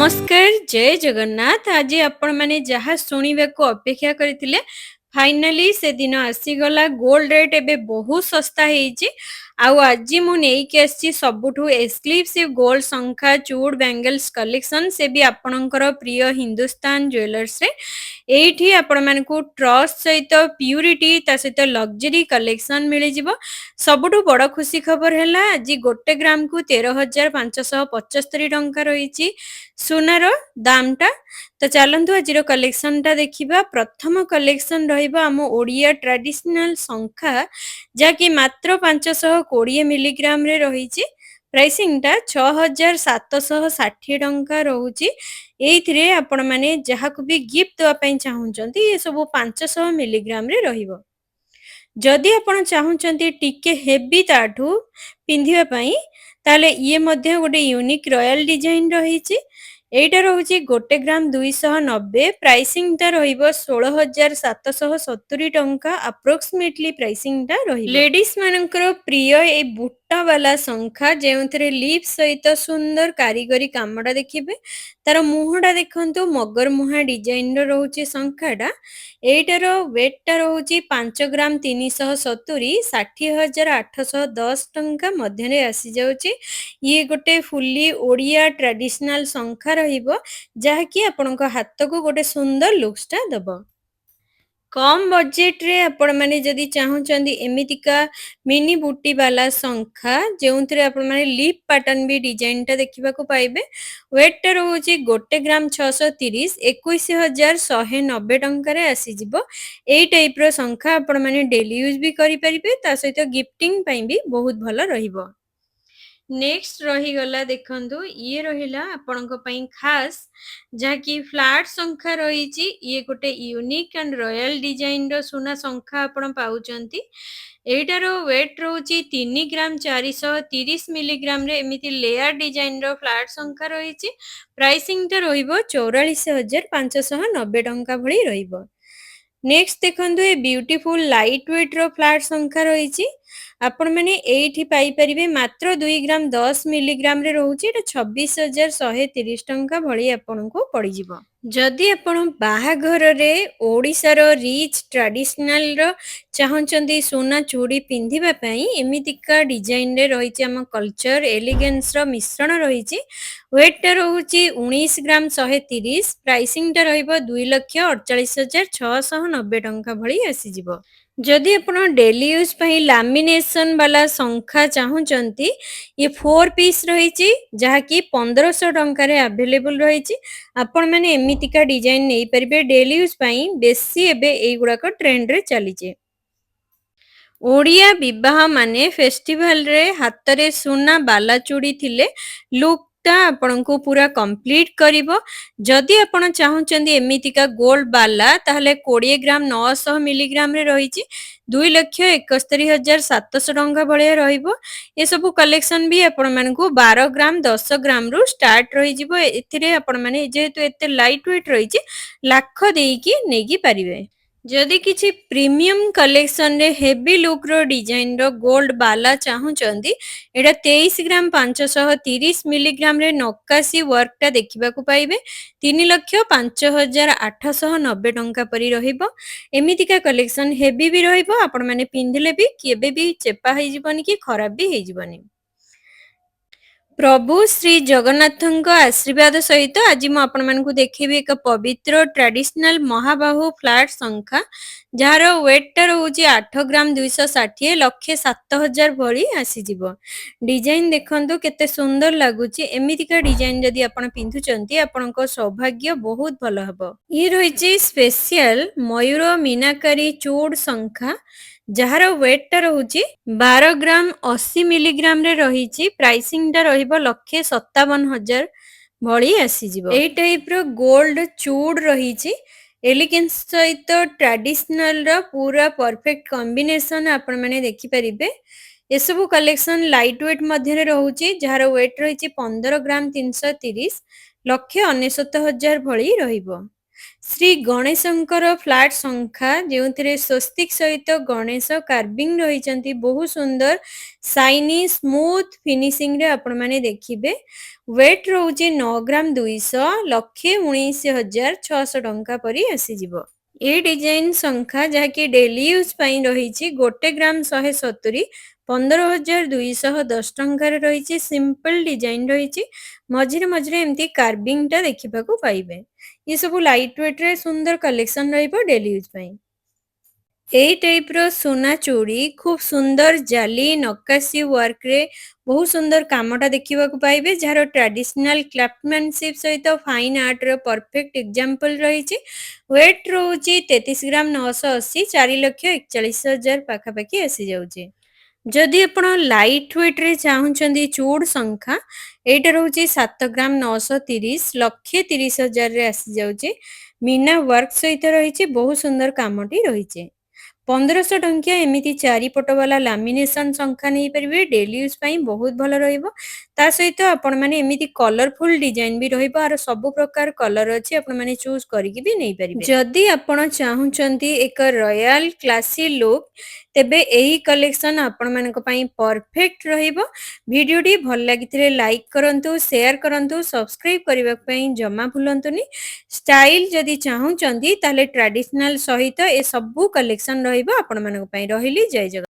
ନମସ୍କାର, ଜୟ ଜଗନ୍ନାଥ। ଆଜି ଆପଣମାନେ ଯାହା ଶୁଣିବାକୁ ଅପେକ୍ଷା କରିଥିଲେ, ଫାଇନାଲି ସେଦିନ ଆସିଗଲା। ଗୋଲ୍ଡ ରେଟ୍ ଏବେ ବହୁତ ଶସ୍ତା ହେଇଛି। ଆଉ ଆଜି ମୁଁ ନେଇକି ଆସିଛି ସବୁଠୁ ଏକ୍ସକ୍ଲୁସିଭ ଗୋଲ୍ଡ ଶଙ୍ଖା, ଚୁଡ, ବ୍ୟାଙ୍ଗଲ୍ସ କଲେକ୍ସନ। ସେ ବି ଆପଣଙ୍କର ପ୍ରିୟ ହିନ୍ଦୁସ୍ତାନ ଜୁଏଲର୍ସରେ। ଏଇଠି ଆପଣମାନଙ୍କୁ ଟ୍ରଷ୍ଟ ସହିତ ପ୍ୟୁରିଟି, ତା ସହିତ ଲକ୍ଜରୀ କଲେକ୍ସନ ମିଳିଯିବ। ସବୁଠୁ ବଡ଼ ଖୁସି ଖବର ହେଲା ଆଜି 1 ଗ୍ରାମକୁ 13,575 ଟଙ୍କା ରହିଛି ସୁନାର ଦାମଟା। ତ ଚାଲନ୍ତୁ ଆଜିର କଲେକ୍ସନଟା ଦେଖିବା। ପ୍ରଥମ କଲେକ୍ସନ ରହିବ ଆମ ଓଡ଼ିଆ ଟ୍ରାଡିସନାଲ ଶଙ୍ଖା, ଯାହାକି ମାତ୍ର 520 ମିଲିଗ୍ରାମରେ ରହିଛି। ପ୍ରାଇସିଂଟା 6,760 ଟଙ୍କା ରହୁଛି। ଏଇଥିରେ ଆପଣମାନେ ଯାହାକୁ ବି ଗିଫ୍ଟ ଦେବା ପାଇଁ ଚାହୁଁଛନ୍ତି, ଏସବୁ 500 ମିଲିଗ୍ରାମରେ ରହିବ। ଯଦି ଆପଣ ଚାହୁଁଛନ୍ତି ଟିକେ ହେଭି ତାଠୁ ପିନ୍ଧିବା ପାଇଁ, ତାହେଲେ ଇଏ ମଧ୍ୟ ଗୋଟେ ୟୁନିକ୍ ରୟାଲ ଡିଜାଇନ ରହିଛି। ଏଇଟା ରହୁଛି 1 ଗ୍ରାମ 290। ପ୍ରାଇସିଂଟା ରହିବ 16,770 ଟଙ୍କା ଆପ୍ରୋକ୍ସିମେଟଲି ପ୍ରାଇସିଂଟା ରହିବ। ଲେଡିଜ ମାନଙ୍କର ପ୍ରିୟ ଏଇ ବୁଟା ବାଲା ଶଙ୍ଖା, ଯେଉଁଥିରେ ଲିପ୍ ସହିତ ସୁନ୍ଦର କାରିଗରୀ କାମଟା ଦେଖିବେ। ତାର ମୁହଁଟା ଦେଖନ୍ତୁ, ମଗର ମୁହାଁ ଡିଜାଇନର ରହୁଛି ଶଙ୍ଖାଟା। ଏଇଟାର ୱେଟଟା ରହୁଛି 5 ଗ୍ରାମ 370, 60,810 ଟଙ୍କା ମଧ୍ୟରେ ଆସିଯାଉଛି। ଇଏ ଗୋଟେ ଫୁଲି ଓଡ଼ିଆ ଟ୍ରାଡିସନାଲ ଶଙ୍ଖା ରହିବ, ଯାହାକି ଆପଣଙ୍କ ହାତକୁ ଗୋଟେ ସୁନ୍ଦର ଲୁକ୍ସଟା ଦେବ। କମ୍ ବଜେଟରେ ଆପଣମାନେ ଯଦି ଚାହୁଁଛନ୍ତି ଏମିତିକା ମିନି ବୁଟି ବାଲା ଶଙ୍ଖା, ଯେଉଁଥିରେ ଆପଣମାନେ ଲିପ୍ ପାଟର୍ନ ବି ଡିଜାଇନଟା ଦେଖିବାକୁ ପାଇବେ। ୱେଟଟା ରହୁଛି 1 ଗ୍ରାମ 630, 21,190 ଟଙ୍କାରେ ଆସିଯିବ। ଏଇ ଟାଇପର ଶଙ୍ଖା ଆପଣମାନେ ଡେଲି ୟୁଜ୍ ବି କରିପାରିବେ, ତା ସହିତ ଗିଫ୍ଟିଂ ପାଇଁ ବି ବହୁତ ଭଲ ରହିବ। ନେକ୍ସଟ ରହିଗଲା, ଦେଖନ୍ତୁ ଇଏ ରହିଲା ଆପଣଙ୍କ ପାଇଁ ଖାସ୍, ଯାହାକି ଫ୍ଲାଟ୍ ଶଙ୍ଖା ରହିଛି। ଇଏ ଗୋଟେ ୟୁନିକ୍ ଆଣ୍ଡ ରୟାଲ ଡିଜାଇନର ସୁନା ଶଙ୍ଖା ଆପଣ ପାଉଛନ୍ତି। ଏଇଟାର ୱେଟ୍ ରହୁଛି 3 ଗ୍ରାମ 430 ମିଲିଗ୍ରାମରେ। ଏମିତି ଲେୟାର ଡିଜାଇନର ଫ୍ଲାଟ୍ ଶଙ୍ଖା ରହିଛି। ପ୍ରାଇସିଂଟା ରହିବ 44,590 ଟଙ୍କା ଭଳି ରହିବ। ନେକ୍ସଟ ଦେଖନ୍ତୁ, ଏ ବ୍ୟୁଟିଫୁଲ ଲାଇଟ୍ ୱେଟ୍ର ଫ୍ଲାଟ୍ ଶଙ୍ଖା ରହିଛି। ଆପଣମାନେ ଏଇଠି ପାଇପାରିବେ ମାତ୍ର 2 ଗ୍ରାମ 10 ମିଲିଗ୍ରାମରେ ରହୁଛି। ଏଇଟା 26,130 ଟଙ୍କା ଭଳି ଆପଣଙ୍କୁ ପଡ଼ିଯିବ। ଯଦି ଆପଣ ବାହାଘରରେ ଓଡ଼ିଶାର ରିଚ୍ ଟ୍ରାଡିସନାଲର ଚାହୁଁଛନ୍ତି ସୁନା ଚୁଡ଼ି ପିନ୍ଧିବା ପାଇଁ, ଏମିତିକା ଡିଜାଇନରେ ରହିଛି ଆମ କଲଚର ଏଲିଗେନ୍ସର ମିଶ୍ରଣ ରହିଛି। ୱେଟଟା ରହୁଛି 19 ଗ୍ରାମ 130। ପ୍ରାଇସିଂଟା ରହିବ 2,48,690 ଟଙ୍କା ଭଳି ଆସିଯିବ। ଯଦି ଆପଣ ଡେଲି ୟୁଜ୍ ପାଇଁ ଲାମିନେସନ ବାଲା ଶଙ୍ଖା ଚାହୁଁଛନ୍ତି, ଇଏ 4 ପିସ୍ ରହିଛି, ଯାହାକି 1,500 ଟଙ୍କାରେ ଆଭେଲେବୁଲ ରହିଛି। ଆପଣମାନେ ଏମିତିକା ଡିଜାଇନ ନେଇପାରିବେ ଡେଲି ୟୁଜ୍ ପାଇଁ। ବେଶୀ ଏବେ ଏଇଗୁଡ଼ାକ ଟ୍ରେଣ୍ଡରେ ଚାଲିଛି। ଓଡ଼ିଆ ବିବାହ ମାନେ ଫେଷ୍ଟିଭାଲରେ ହାତରେ ସୁନା ବାଲା ଚୁଡ଼ି ଥିଲେ ଲୁକ୍ଟା ଆପଣଙ୍କୁ ପୁରା କମ୍ପ୍ଲିଟ୍ କରିବ। ଯଦି ଆପଣ ଚାହୁଁଛନ୍ତି ଏମିତିକା ଗୋଲ୍ଡ ବାଲା, ତାହେଲେ 20 ଗ୍ରାମ 900 ମିଲିଗ୍ରାମରେ ରହିଛି। 2,71,700 ଟଙ୍କା ଭଳିଆ ରହିବ। ଏସବୁ କଲେକ୍ସନ ବି ଆପଣମାନଙ୍କୁ 12 ଗ୍ରାମ 10 ଗ୍ରାମରୁ ଷ୍ଟାର୍ଟ ରହିଯିବ। ଏଥିରେ ଆପଣମାନେ ଯେହେତୁ ଏତେ ଲାଇଟ୍ ୱେଟ୍ ରହିଛି, ଲାଖ ଦେଇକି ନେଇକି ପାରିବେ। ଯଦି କିଛି ପ୍ରିମିୟମ କଲେକ୍ସନରେ ହେଭି ଲୁକ୍ର ଡିଜାଇନର ଗୋଲ୍ଡ ବାଲା ଚାହୁଁଛନ୍ତି, ଏଇଟା 23 ଗ୍ରାମ 530 ମିଲିଗ୍ରାମରେ ନକାଶୀ ୱାର୍କଟା ଦେଖିବାକୁ ପାଇବେ। 3,05,890 ଟଙ୍କା ପରି ରହିବ। ଏମିତିକା କଲେକ୍ସନ ହେଭି ବି ରହିବ। ଆପଣମାନେ ପିନ୍ଧିଲେ ବି କେବେ ବି ଚେପା ହେଇଯିବନି କି ଖରାପ ବି ହେଇଯିବନି। ପ୍ରଭୁ ଶ୍ରୀ ଜଗନ୍ନାଥଙ୍କ ଆଶୀର୍ବାଦ ସହିତ ଆଜି ମୁଁ ଆପଣମାନଙ୍କୁ ଦେଖେଇବି ଏକ ପବିତ୍ର ଟ୍ରାଡିସନାଲ ମହାବାହୁ ଫ୍ଲାଟ୍ ଶଙ୍ଖା, ଯାହାର ୱେଟଟା ରହୁଛି 8 ଗ୍ରାମ 260, 1,07,000 ଭଳି ଆସିଯିବ। ଡିଜାଇନ ଦେଖନ୍ତୁ କେତେ ସୁନ୍ଦର ଲାଗୁଛି। ଏମିତିକା ଡିଜାଇନ ଯଦି ଆପଣ ପିନ୍ଧୁଛନ୍ତି, ଆପଣଙ୍କ ସୌଭାଗ୍ୟ ବହୁତ ଭଲ ହେବ। ଇଏ ରହିଛି ସ୍ପେସିଆଲ ମୟୂର ମୀନାକାରୀ ଚୁଡ ଶଙ୍ଖା, ଯାହାର ୱେଟଟା ରହୁଛି 12 ଗ୍ରାମ 80 ମିଲିଗ୍ରାମରେ ରହିଛି। ପ୍ରାଇସିଂଟା ରହିବ 1,57,000 ଭଳି ଆସିଯିବ। ଏଇ ଟାଇପର ଗୋଲ୍ଡ ଚୁଡ ରହିଛି। ଏଲିଗେନ୍ସ ସହିତ ଟ୍ରାଡିସନାଲର ପୁରା ପରଫେକ୍ଟ କମ୍ବିନେସନ ଆପଣମାନେ ଦେଖିପାରିବେ। ଏସବୁ କଲେକ୍ସନ ଲାଇଟ୍ ୱେଟ୍ ମଧ୍ୟରେ ରହୁଛି, ଯାହାର ୱେଟ୍ ରହିଛି 15 ଗ୍ରାମ 330, 1,99,000 ଭଳି ରହିବ। ଶ୍ରୀ ଗଣେଶଙ୍କର ଫ୍ଲାଟ୍ ଶଙ୍ଖା ଯେଉଁଥିରେ ସ୍ୱସ୍ତିକ ସହିତ ଗଣେଶ କାର୍ଭିଂ ରହିଛନ୍ତି ବହୁତ ସୁନ୍ଦର ସାଇନି ସ୍ମୁଥ ଫିନିସିଂରେ ଆପଣମାନେ ଦେଖିବେ। ୱେଟ୍ ରହୁଛି 9 ଗ୍ରାମ 200 1,19,600 ଟଙ୍କା ପରି ଆସିଯିବ। ଏ ଡିଜାଇନ ଶଙ୍ଖା ଯାହାକି ଡେଲି ୟୁଜ୍ ପାଇଁ ରହିଛି 1 ଗ୍ରାମ 170 15,210 ଟଙ୍କାରେ ରହିଛି। ସିମ୍ପଲ ଡିଜାଇନ ରହିଛି। ମଝିରେ ମଝିରେ ଏମିତି କାର୍ଭିଂଟା ଦେଖିବାକୁ ପାଇବେ। ये ସବୁ ଲାଇଟ୍ ୱେଟ୍ରେ ସୁନ୍ଦର କଲେକ୍ସନ ରହିବ ଡେଲି ୟୁଜ୍ ପାଇଁ। ଏଇ ଟାଇପ୍ର ସୁନା ଚୁଡ଼ି ଖୁବ୍ ସୁନ୍ଦର ଜାଲି ନକାଶୀ ୱାର୍କରେ ବହୁତ ସୁନ୍ଦର କାମଟା ଦେଖିବାକୁ ପାଇବେ ଯାହାର ଟ୍ରାଡିସନାଲ କ୍ରାଫ୍ଟମ୍ୟାନସିପ୍ ସହିତ ଫାଇନ୍ ଆର୍ଟର ପରଫେକ୍ଟ ଏକ୍ଜାମ୍ପଲ ରହିଛି। ୱେଟ୍ ରହୁଛି 33 ଗ୍ରାମ 980 4,41,000 ପାଖାପାଖି ଆସିଯାଉଛି। ଯଦି ଆପଣ ଲାଇଟ୍ ୱେଟ୍ରେ ଚାହୁଁଛନ୍ତି ଚୁଡ୍ ଶଙ୍ଖା ଏଇଟା ରହୁଛି 7 ଗ୍ରାମ 930 1,30,000ରେ ଆସିଯାଉଛି। ମିନା ୱାର୍କ ସହିତ ରହିଛି ବହୁତ ସୁନ୍ଦର କାମଟି ରହିଛି। 1,500 ଟଙ୍କିଆ ଏମିତି ଚାରିପଟ ବାଲା ଲାମିନେସନ ଶଙ୍ଖା ନେଇପାରିବେ ଡେଲି ୟୁଜ୍ ପାଇଁ ବହୁତ ଭଲ ରହିବ। ତା ସହିତ ଆପଣମାନେ ଏମିତି କଲରଫୁଲ ଡିଜାଇନ ବି ରହିବ ଆର ସବୁ ପ୍ରକାର କଲର ଅଛି ଆପଣମାନେ ଚୁଜ୍ କରିକି ବି ନେଇପାରିବେ। ଯଦି ଆପଣ ଚାହୁଁଛନ୍ତି ଏକ ରୟାଲ କ୍ଲାସି ଲୁକ୍ ତେବେ ଏହି କଲେକ୍ସନ ଆପଣମାନଙ୍କ ପାଇଁ ପରଫେକ୍ଟ ରହିବ। ଭିଡ଼ିଓଟି ଭଲ ଲାଗିଥିଲେ ଲାଇକ୍ କରନ୍ତୁ ସେୟାର କରନ୍ତୁ ସବସ୍କ୍ରାଇବ କରିବା ପାଇଁ ଜମା ଭୁଲନ୍ତୁନି। ଷ୍ଟାଇଲ ଯଦି ଚାହୁଁଛନ୍ତି ତାହେଲେ ଟ୍ରାଡିସନାଲ ସହିତ ଏ ସବୁ କଲେକ୍ସନ ରହିବ ଆପଣମାନଙ୍କ ପାଇଁ। ରହିଲି ଜୟ ଜଗନ୍ନାଥ।